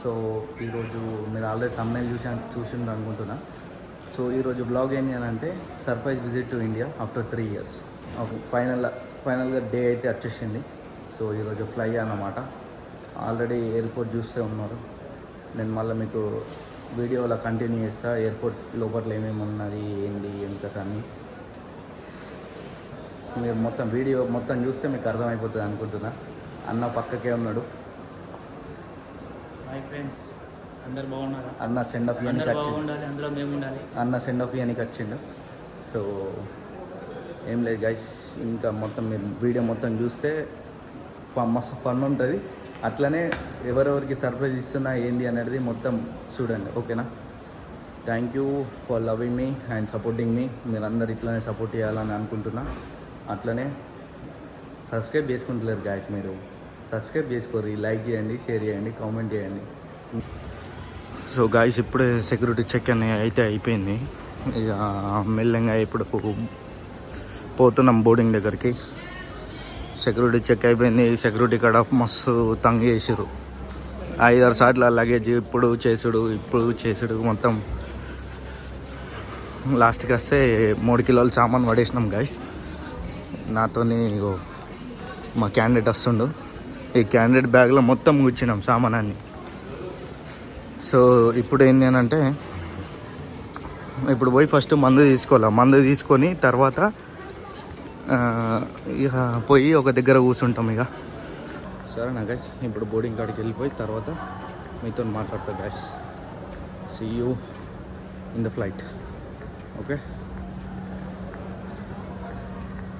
So ఈరోజు మీరు already తమిళ చూసిండ్రు అనుకుంటున్నా. సో ఈరోజు బ్లాగ్ ఏంటి అని అంటే surprise visit to India after 3 years. ఫైనల్గా డే అయితే వచ్చేసింది. సో ఈరోజు ఫ్లై అన్నమాట. ఆల్రెడీ ఎయిర్పోర్ట్ చూస్తే ఉన్నారు. నేను మళ్ళీ మీకు వీడియోలో కంటిన్యూ చేస్తా, ఎయిర్పోర్ట్ లోపల ఏమేమి ఉన్నది ఏంటి ఏం కథ అని. మీరు వీడియో మొత్తం చూస్తే మీకు అర్థమైపోతుంది అనుకుంటున్నా. అన్న పక్కకే ఉన్నాడు. హాయ్ ఫ్రెండ్స్, అందరు బాగున్నారా? అన్న సెండ్ ఆఫ్ ఇయర్కి వచ్చింది. సెండ్ ఆఫ్ ఇయర్కి వచ్చిండు. సో ఏం లేదు గైస్, ఇంకా మీరు వీడియో మొత్తం చూస్తే మస్తు ఫన్ ఉంటుంది. అట్లనే ఎవరెవరికి సర్ప్రైజ్ ఇస్తున్నా ఏంది అనేది మొత్తం చూడండి, ఓకేనా? Thank you for loving me and supporting me. మీరందరూ ఇట్లనే సపోర్ట్ చేయాలని అనుకుంటున్నా. అట్లనే సబ్స్క్రైబ్ చేసుకుంటలేరు గాయస్, మీరు సబ్స్క్రైబ్ చేసుకోరు, లైక్ చేయండి, షేర్ చేయండి, కామెంట్ చేయండి. సో గాయస్, ఇప్పుడే సెక్యూరిటీ చెక్ అయితే అయిపోయింది. ఇక మెల్లగా ఇప్పుడు పోతున్నాం బోర్డింగ్ దగ్గరికి. సెక్యూరిటీ చెక్ అయిపోయింది. సెక్యూరిటీ కాడ మస్తు తంగ్ చేసారు. 5-6 సార్లు లగేజ్ ఇప్పుడు చేసుడు మొత్తం. లాస్ట్కి వస్తే 3 కిలోల సామాన్ పడేసినాం గాయస్. నాతోని మా క్యాండిడేట్ వస్తుండు. ఈ క్యాండిడేట్ బ్యాగ్లో మొత్తం కూర్చున్నాం సామానాన్ని. సో ఇప్పుడు ఏంటి అని అంటే, ఇప్పుడు పోయి ఫస్ట్ మందు తీసుకోవాలి. మందు తీసుకొని తర్వాత ఇక పోయి ఒక దగ్గర కూర్చుంటాం. ఇక సరేనా గైస్, ఇప్పుడు బోర్డింగ్ కాడికి వెళ్ళిపోయి తర్వాత మీతో మాట్లాడతా guys. See you in the flight, okay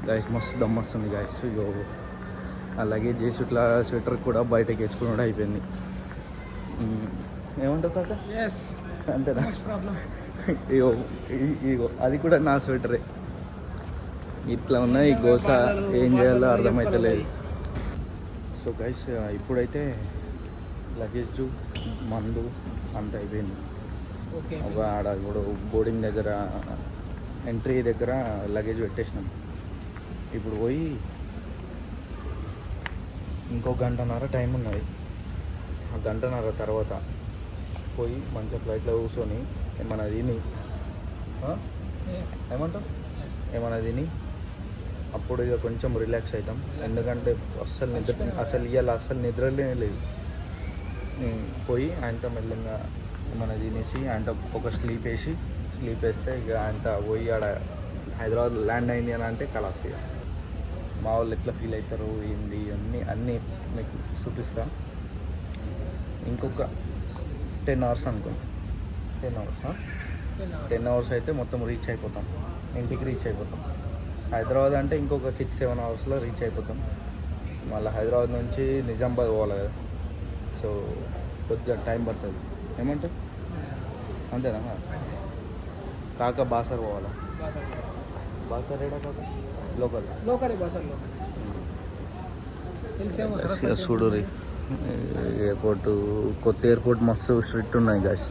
guys? మస్తు దమ్మస్తుంది గైస్. ఇగో ఆ లగేజ్ చేసి ఇట్లా స్వెటర్ కూడా బయటకి వేసుకుని అయిపోయింది. ఏమంటావు కాక? అంతేనా? ఇగో అది కూడా నా స్వెటరే. ఇట్లా ఉన్నాయి గోస, ఏం చేయాలో అర్థమవుతలేదు. సో గైస్, ఇప్పుడైతే లగేజ్ మందు అంత అయిపోయింది. ఒక ఆడ ఇప్పుడు బోర్డింగ్ దగ్గర ఎంట్రీ దగ్గర లగేజ్ పెట్టేసినాం. ఇప్పుడు పోయి ఇంకో 1.5 గంట టైం ఉన్నది. ఆ 1.5 గంట తర్వాత పోయి మంచిగా ఫ్లైట్లో కూర్చొని ఏమన్నా తిని తిని అప్పుడు ఇక కొంచెం రిలాక్స్ అవుతాం. ఎందుకంటే అసలు నిద్రలే లేదు. పోయి ఆయనతో మెల్లగా ఏమన్నా తినేసి ఆయనతో ఒక స్లీప్ వేస్తే ఇక ఆయనతో పోయి ఆడ హైదరాబాద్ ల్యాండ్ అయింది అని అంటే కలాస్. ఇక మా వాళ్ళు ఎట్లా ఫీల్ అవుతారు ఏంది అన్నీ మీకు చూపిస్తా. ఇంకొక 10 hours అనుకో, 10 hours అయితే మొత్తం ఇంటికి రీచ్ అయిపోతాం. హైదరాబాద్ అంటే ఇంకొక 6-7 hours రీచ్ అయిపోతాం. మళ్ళీ హైదరాబాద్ నుంచి నిజామాబాద్ పోవాలి కదా. సో కొద్దిగా టైం పడుతుంది. ఏమంటారు? అంతేనా? కాక బాసర్ పోవాలా? బాసర్ ఏడా కాక లోకల్ చూడు రీ ఎయిర్పోర్ట్. కొత్త ఎయిర్పోర్ట్ మస్తు స్ట్రిక్ట్ ఉన్నాయి గాయస్.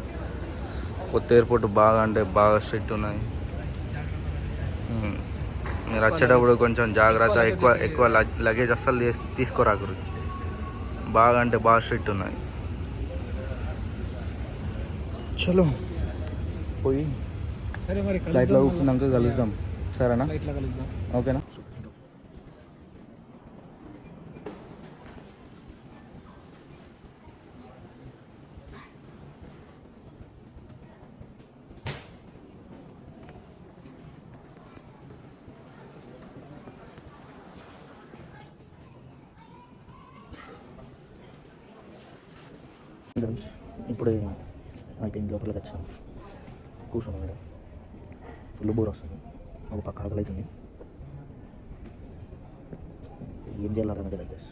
కొత్త ఎయిర్పోర్ట్ బాగా అంటే బాగా స్ట్రిక్ట్ ఉన్నాయి. మీరు వచ్చేటప్పుడు కొంచెం జాగ్రత్త, ఎక్కువ లగేజ్ అస్సలు తీసుకోరాకరు. బాగా అంటే బాగా స్ట్రిక్ట్ ఉన్నాయి. చలో పోయి సరే మరి ఫ్లైట్లో కూర్చున్నాక కలుద్దాం, సరేనా? ఓకేనా? ఇప్పుడే అయిపోయింది. లోపలికి వచ్చాను, కూర్చున్నాను. మేడం ఫుల్ బోర్ వస్తుంది. ఒక పక్క ఆకలి అవుతుంది. ఏం చేయాలి అర్థం కదా గైస్.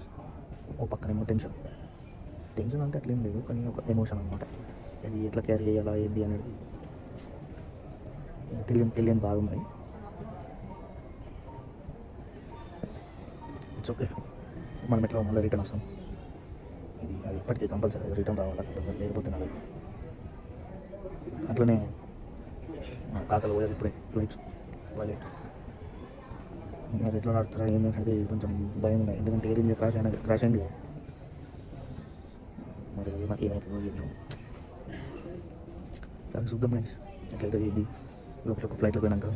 ఒక పక్కనేమో టెన్షన్ అంటే అట్లేం లేదు, కానీ ఒక ఎమోషన్ అనమాట. అది ఎట్లా క్యారీ చేయాలా ఏంది అనేది తెలియని బాగున్నాయి. ఇట్స్ ఓకే, మనం ఎట్లా మళ్ళీ రిటర్న్ వస్తాం. అది ఇప్పటికీ కంపల్సరీ రిటర్న్ రావాలా, కంపల్సరీ లేకపోతే నాకు. అట్లనే కాకలు పోయారు ఇప్పుడే ఫ్లైట్స్ వైలెట్. మరి ఎట్లా నడుపుతారా ఏంటంటే కొంచెం భయం ఉన్నాయి. ఎందుకంటే ఎయిర్ ఇండియా క్రాష్ అయింది. మరి ఏమవుతుందో ఏంటో కానీ చూద్దాం గైస్ ఎట్లయితే ఏంది లోపల ఒక ఫ్లైట్లో పోయినాక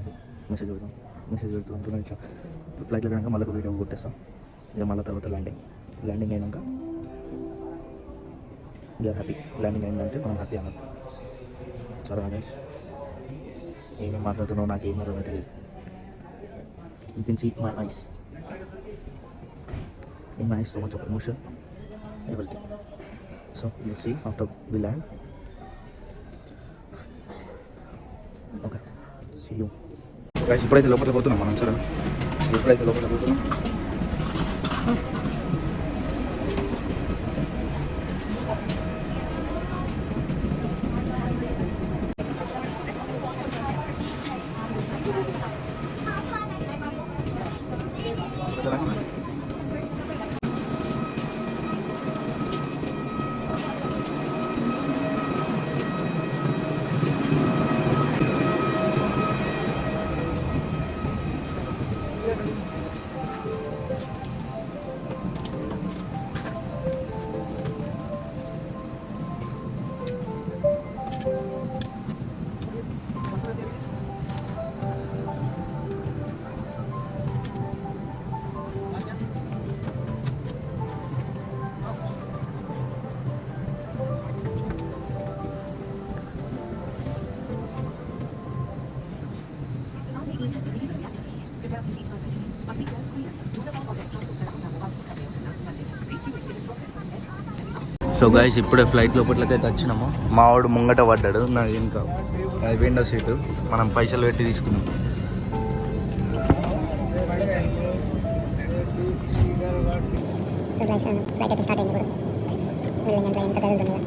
మెసేజ్ పెడుతుంటున్నాను ఇట్లా ఫ్లైట్లో పోయినాక మళ్ళీ ఒక వీడియో కొట్టేస్తాం ఇక మళ్ళీ తర్వాత ల్యాండింగ్ అయినాక వీఆర్ హ్యాపీ ల్యాండింగ్ అయిందంటే మనం హ్యాపీ అన్నట్టు సరే గైస్ ఏమేమి మాట్లాడుతున్నావు నాకు ఏం అర్థం తెలియదు you can see my eyes in my eyes so much of emotion everything so let's see after we land okay see you guys ఇప్పుడైతే లోపల పోతున్నాం మనం సరే ఇప్పుడైతే లోపల పోతున్నాం సో గైస్ ఇప్పుడే ఫ్లైట్ లోపట్లకైతే వచ్చినాము మా వాడు ముంగట పడ్డాడు నాకు ఇంకా అది విండో సీటు మనం పైసలు పెట్టి తీసుకున్నాం ఫ్లైట్ అయితే స్టార్ట్ అయింది ఇప్పుడు వెళ్ళండి ఎంత కదులుతుంది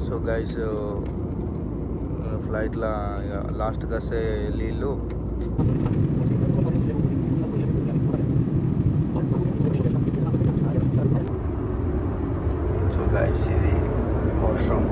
సో గైస్ ఫ్లైట్లో లాస్ట్కి వస్తే నీళ్ళు సో గైస్ ఇది అవసరం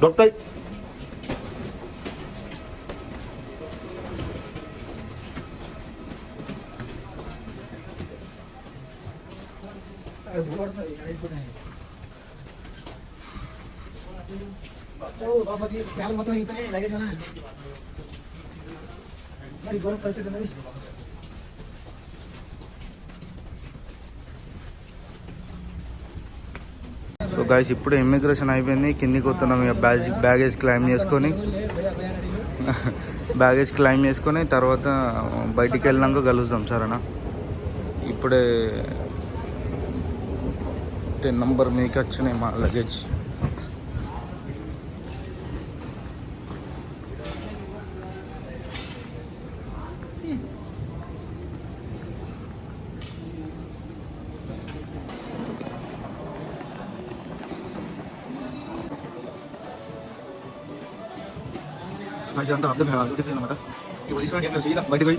దొరుకుతాయి. మొత్తం అయిపోయినాయి లగేజ్ మరి ఘోర పరిస్థితి ఉన్నది. సో గాయస్ ఇప్పుడు ఇమ్మిగ్రేషన్ అయిపోయింది, కిందికి వస్తున్నాం. ఇక బ్యాగేజ్ క్లైమ్ చేసుకొని తర్వాత బయటికి వెళ్ళినాక కలుద్దాం సరేనా. ఇప్పుడే 10 నంబర్ మీకు వచ్చినాయి మా లగేజ్. అంతా అర్థం అనమాట. ఇప్పుడు తీసుకుని ఏం చేయాలి, బయటకు పోయి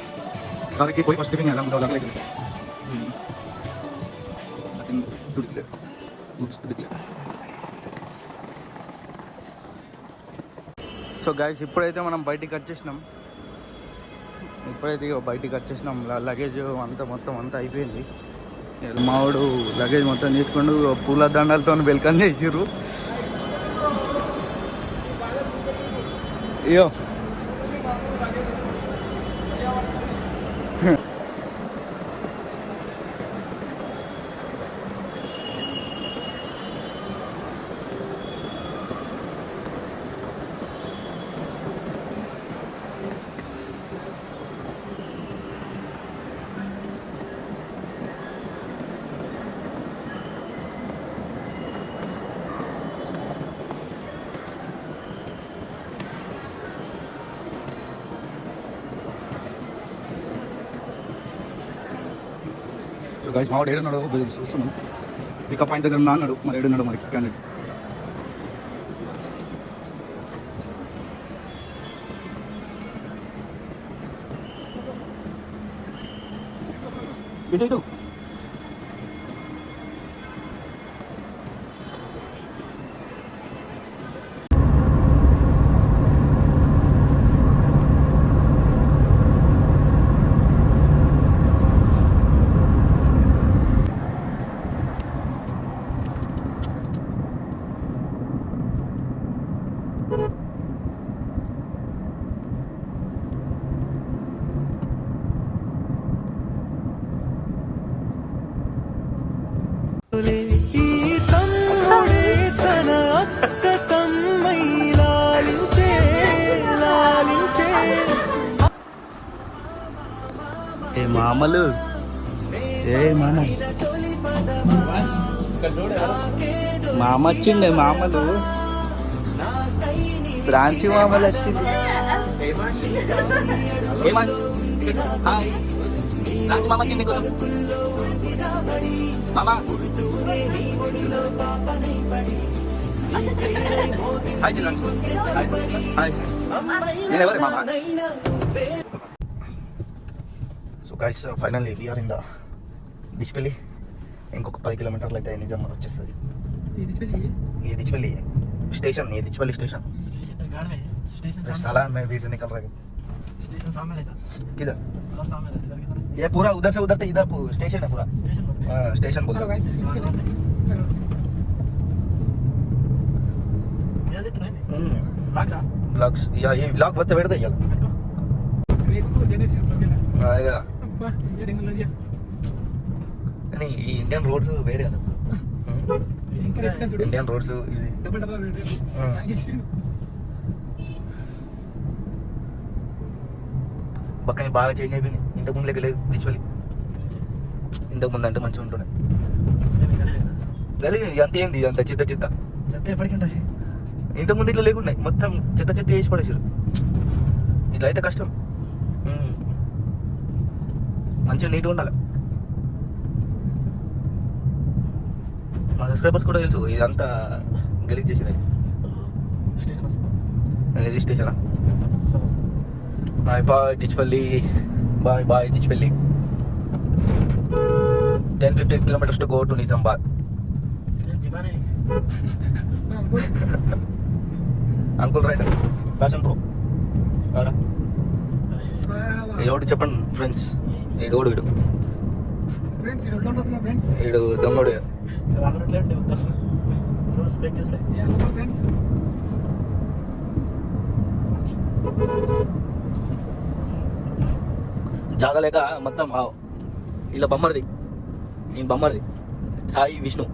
కారికి పోయి ఫస్ట్ టిఫిన్ సో గాయస్ ఇప్పుడైతే మనం బయటికి వచ్చేసినాం. లగేజ్ మొత్తం అంతా అయిపోయింది. మావాడు లగేజ్ మొత్తం తీసుకుంటూ పూల దండాలతో వెల్కమ్ చేసిర్రు. అయ్యో సో గైస్ మావాడు ఏడున్నాడు చూస్తున్నాం. పికప్ పాయింట్ దగ్గర ఉన్నా అన్నాడు, మరి ఏడున్నాడు మరి క్యాండిడేట్. ఇటు ఏ మామలు మామ వచ్చిండే, మామలు బ్రాంచి మామలు వచ్చింది. మామ వచ్చింది కోసం మామ హాయ్ హాయ్. నేను ఎవరే మామ. So guys finally we are in the Dichpally. ఇంకొక 10 కిలోమీటర్లు అయితే నిజామాబాద్ వచ్చేస్తుంది. ये डिचपल्ली स्टेशन, ये डिचपल्ली स्टेशन साला मैं वीडियो निकल रहा है किधर ये पूरा उधर से उधर तक इधर स्टेशन है पूरा स्टेशन बोलते ब्लॉग्स या ये ब्लॉग बता बैठ दे आएगा नहीं इंडियन रोड्स వేరే కదా ఇండియన్ రోడ్స్ పక్కనే బాగా చేంజ్ అయిపోయింది. ఇంతకుముందు లెక్క లేదు డిచ్పల్లి. ఇంతకుముందు అంటే మంచిగా ఉంటుండే. గది అంత ఏంది అంత చిత్త ఎప్పటికంటే ఇంతకుముందు ఇట్లా లేకుండా మొత్తం చెత్త వేసి పడేసారు. ఇట్లా అయితే కష్టం. మంచిగా నీట్గా ఉండాలి. మా సబ్స్క్రైబర్స్ కూడా తెలుసు ఇదంతా గలీజ్ చేసేది. ఇది స్టేషనా? బాయ్ డిచ్పల్లి, బాయ్ Dichpally. 10-15 kilometers to go to Nizamabad. Uncle rider fashion pro ఎవడు చెప్పండి ఫ్రెండ్స్, ఏడోడు వీడు, ఫ్రెండ్స్ ఇక్కడ ఉంటున్నా ఫ్రెండ్స్. వీడు దొంగోడు. ఫ్రెండ్స్ జాగలేక మొత్తం ఇలా బొమ్మరిది, నేను బొమ్మరిది సాయి విష్ణు.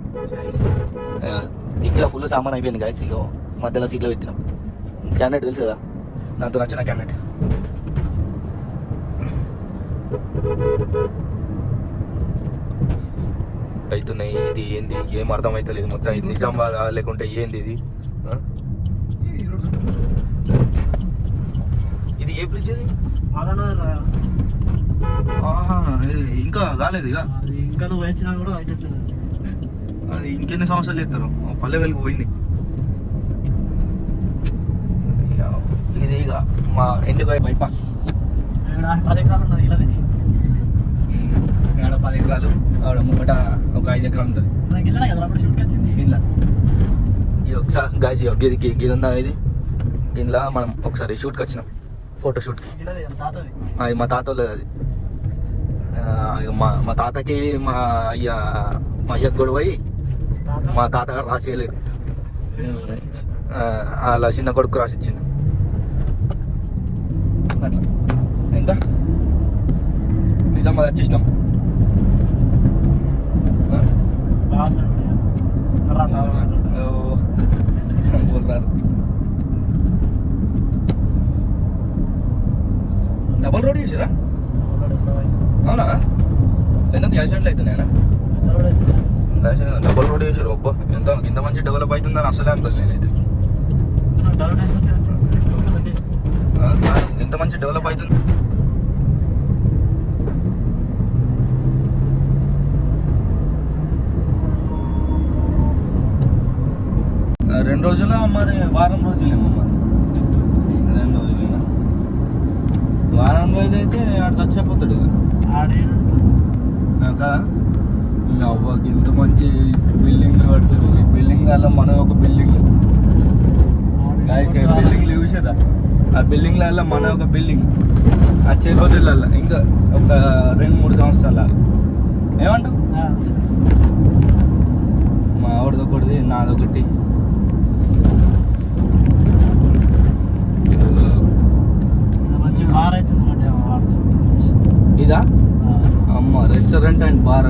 ఇంట్లో ఫుల్ సామాన్ అయిపోయింది గాయస్. ఇక మధ్యలో సీట్లో పెట్టినాం. క్యాండిడేట్ తెలుసు కదా, నాతో నచ్చిన క్యాండిడేట్. అవుతున్నాయి. ఇది ఏంది, ఏం అర్థం అవుతలేదు మొత్తం. ఇది నిజామాబాద్ లేకుంటే ఏంది ఇది? ఇది ఏ బ్రిడ్జ్ ఇది? ఆహా, ఇంకా కాలేదు ఇక. ఇంకా నువ్వు వచ్చినా కూడా అయ్యేటట్లేదు. అది ఇంకెన్ని సంవత్సరాలు చేస్తారు? పల్లె వెలుగు పోయింది. ఇది ఇక మా ఎండుగా బైపాస్. 10 ఎకరాలు ఉన్నది ఇలాది. ఆడ 10 ఎకరాలు, ఆడ ముంగట ఒక 5 ఎకరాలు ఉంటుంది. నాకు వెళ్ళాలి కదా అప్పుడు షూట్కి వచ్చింది. ఇలా ఇది ఒకసారి గాయస్, గిదికి గిది ఉందా ఇది? దీనిలో మనం ఒకసారి షూట్కి వచ్చినాం, ఫోటో షూట్కి. తాతది అది మా తాత వాళ్ళది. అది మా తాతకి మా అయ్యకు గొడవ అయ్యి మా తాతగారు రాసేయలేదు. అలా చిన్న కొడుకు రాసిచ్చింది. అట్లా ఇంకా నిజామాబాద్ వచ్చేసినాం. డబల్ రోడ్ చేసారా? అవునా? ఎందుకు యాక్సిడెంట్లు అవుతున్నాయనా? డబల్ రోడ్ చేసారు. ఒప్ప ఇంత మంచి డెవలప్ అవుతుందని అసలే అనుకోలేదు నేనైతే. ఇంత మంచి డెవలప్ అవుతుంది. రెండు రోజుల మరి వారం రోజులేమో మరి. 2 రోజులేనా? వారం రోజులు అయితే ఆడు చచ్చిపోతాడు కదా. అవ్వకి ఇంత మంచి బిల్డింగ్ కడుతుంది. బిల్డింగ్ వల్ల మనం ఒక బిల్డింగ్ బిల్డింగ్లు చూసారా? ఆ బిల్డింగ్ల మన ఒక బిల్డింగ్ వచ్చే రోజులలో ఇంకా ఒక 2-3 సంవత్సరాలు. ఏమంటావు? మా ఆవిడదొకటిది, నాదొకటి. ఇదా అమ్మ restaurant and bar.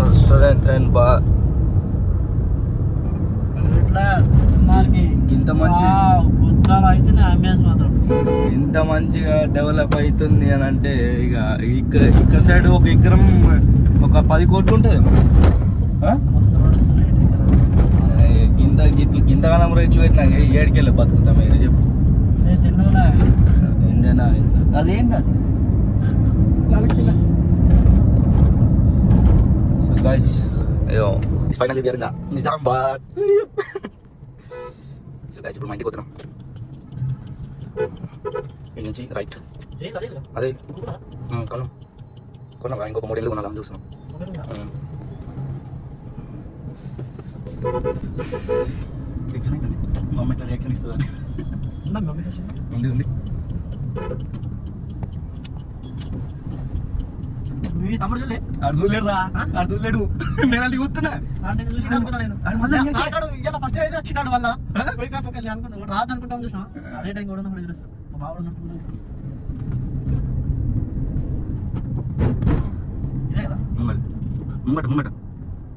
Restaurant and bar ఇంత మంచి ఇంత మంచిగా డెవలప్ అవుతుంది అని అంటే ఇక ఇక్కడ సైడ్ ఒక ఎకరం ఒక 10 కోట్లు ఉంటుంది. గింతకాలం రేట్లు పెట్టినా ఏడికెళ్ళి బతుకుతాం మీరు చెప్పు. ఇండియన్ అదేంటి అసలు? సో గైస్, అయ్యో ఫైనల్ గారిందా నిజామాబాద్. సో గైస్ ఇప్పుడు మా ఇంటికి పోతున్నాం. ఈ నుంచి రైట్. అదే కొన్నాం ఇంకొక 3 ఏళ్ళు కొనాలని చూస్తున్నాం. మా అమ్మ ఇట్లా రియాక్షన్ ఇస్తుంది. ఉంది తమ్ముడు చూడలే? అర్జులేడు అర్జులేడు. నేను అది కూతున్నా వచ్చినాడు వల్ల అనుకున్నా రాదు అనుకుంటాం. చూసినా అదే టైం కూడా తెలుస్తాను మా బాబు ఉన్నప్పుడు. ఇదే కదా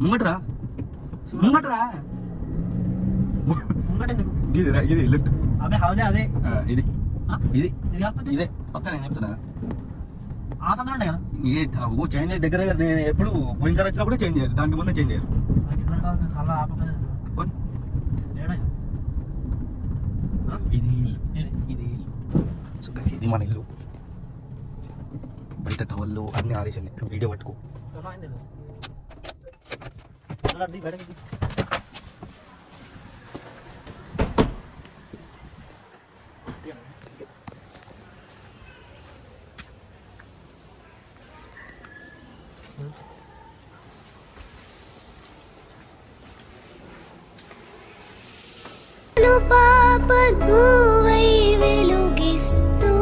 ముంగటరా ముంగటరా ముంగటెందుకు? ఇది లెఫ్ట్. అదే అదే అదే ఇది ఇది ఇది కాకపోతే ఇదే పక్క. నేను చెప్తున్నా ఆ సందర్భం ఉండే కదా. చేంజ్ దగ్గర నేను ఎప్పుడు పోయినసారి వచ్చినప్పుడు చేంజ్ చేయాలి, దానికి ముందే చేంజ్ చేయాలి. అలా ఆపలేదు ఇది ఇది సో గైస్, ఇది మన ఇల్లు. బయట టవల్లు అన్ని ఆరేసాయి. వీడియో పట్టుకో. పాప నువ్వై వెలుగిస్తూ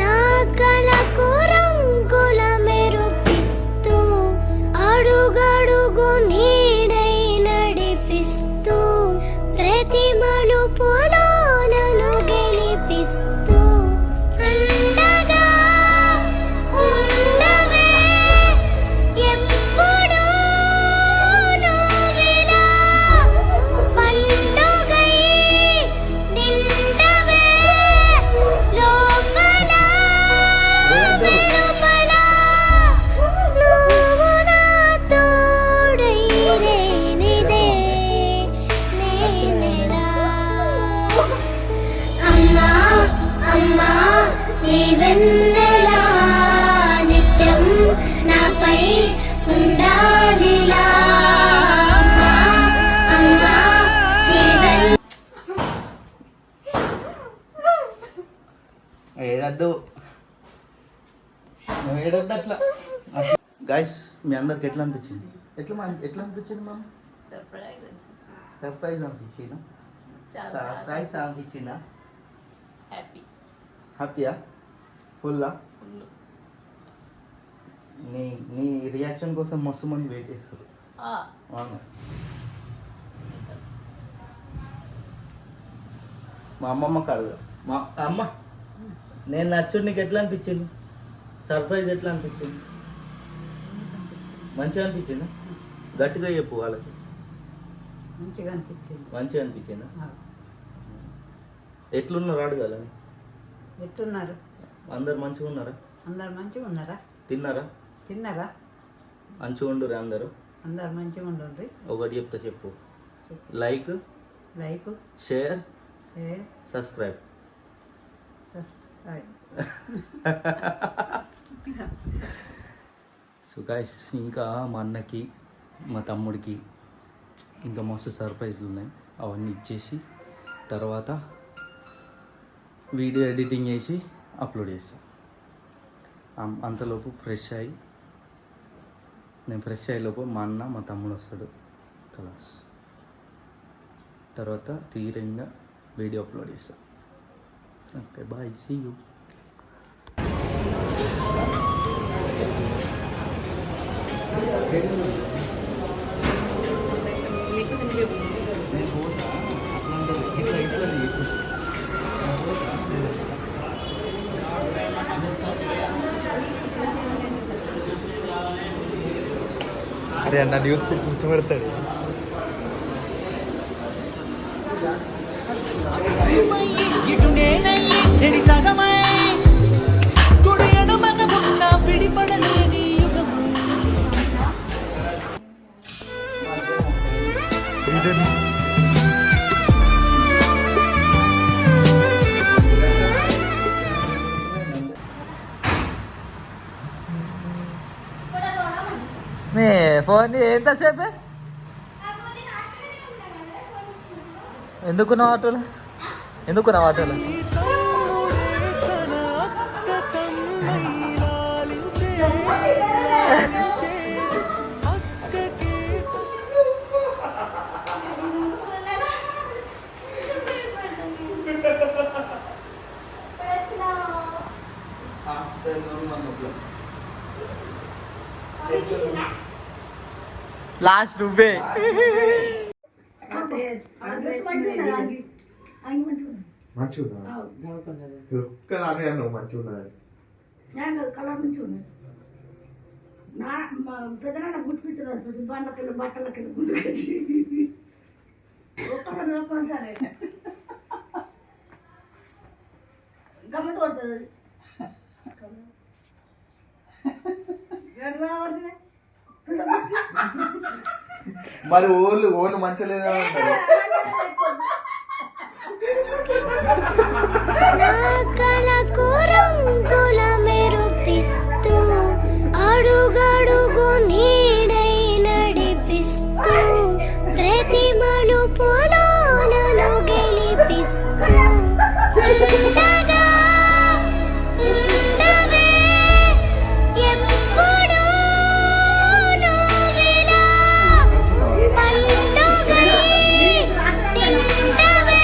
నా కలకు రంగుల మెరుపిస్తూ అడుగడుగు నీడై నడిపిస్తూ ప్రతి మలుపులో నన్ను గెలిపిస్తూ అండగా ఉండవే ఎప్పుడూ నువ్విలా పండుగై నిండవే లోపల వెలుపల నువ్వు నా తోడై లేనిదే నేనెలా అమ్మా అమ్మా నీ వెన్నెలా నిత్యం నాపై ఉండాలిలా అమ్మా అమ్మా నీ ఏడద్దు నువ్వు ఏడద్దు అట్లా గైస్ మీ అందరికి ఎట్లా అనిపించింది ఎట్లా అనిపించింది మామ సర్ప్రైజ్ అనిపించిందా సర్ప్రైజ్ అనిపించిందా హ్యాపీయా ఫుల్లా నీ రియాక్షన్ కోసం మస్తు మంది వెయిట్ చేస్తారు అవును మా అమ్మమ్మ కాదు మా అమ్మ నేను నచ్చుడు నీకు ఎట్లా అనిపించింది సర్ప్రైజ్ ఎట్లా అనిపించింది మంచిగా అనిపించిందా గట్టిగా చెప్పు వాళ్ళకి మంచిగా అనిపించింది. మంచిగా అనిపించిందా ఎట్లున్నారు అడగాలని ఎట్టున్నారు? అందరు మంచిగా ఉన్నారా అందరు మంచిగా ఉన్నారా? తిన్నారా తిన్నారా? మంచిగా ఉండురా అందరూ అందరు మంచిగా ఉండండి. ఒకటి చెప్తా చెప్పు like like share share subscribe subscribe. So guys ఇంకా మా అన్నకి మా తమ్ముడికి ఇంకా మస్తు సర్ప్రైజ్లు ఉన్నాయి అవన్నీ ఇచ్చేసి తర్వాత వీడియో ఎడిటింగ్ చేసి అప్లోడ్ చేస్తాను అంతలోపు ఫ్రెష్ అయ్యి నేను ఫ్రెష్ అయ్యేలోపు మా అన్న మా తమ్ముడు వస్తాడు కలాస్ తర్వాత తీరంగా వీడియో అప్లోడ్ చేస్తాను ఓకే బాయ్ సీ యూ అరే అన్న యూత్ గుర్తుపడతాడు. చెడి సగమై కుడి ఎడమన ఉన్న విడిపడలేని యుగము. ఫోన్ ఎంతసేపే ఎందుకున్నావు ఆటోలో? ఎందుకున్నావు ఆటోలో? లాస్ట్ నువ్వే కలర్ నుంచి ఉన్నది నా పెద్దనాన్న గుర్తిపించిన బండ్లకెళ్ళి బట్టలకెళ్ళి గుర్తుకొచ్చి సరే గమ్మత కొడుతుంది అది మరి ఓళ్ళు మంచిగా లేదా నా కలకు రంగుల మెరుపిస్తూ అడుగడుగు నీడై నడిపిస్తూ ప్రతి మలుపులో నన్ను గెలిపిస్తూ అండగా ఉండవే ఎప్పుడూ నువ్విలా పండుగై నిండవే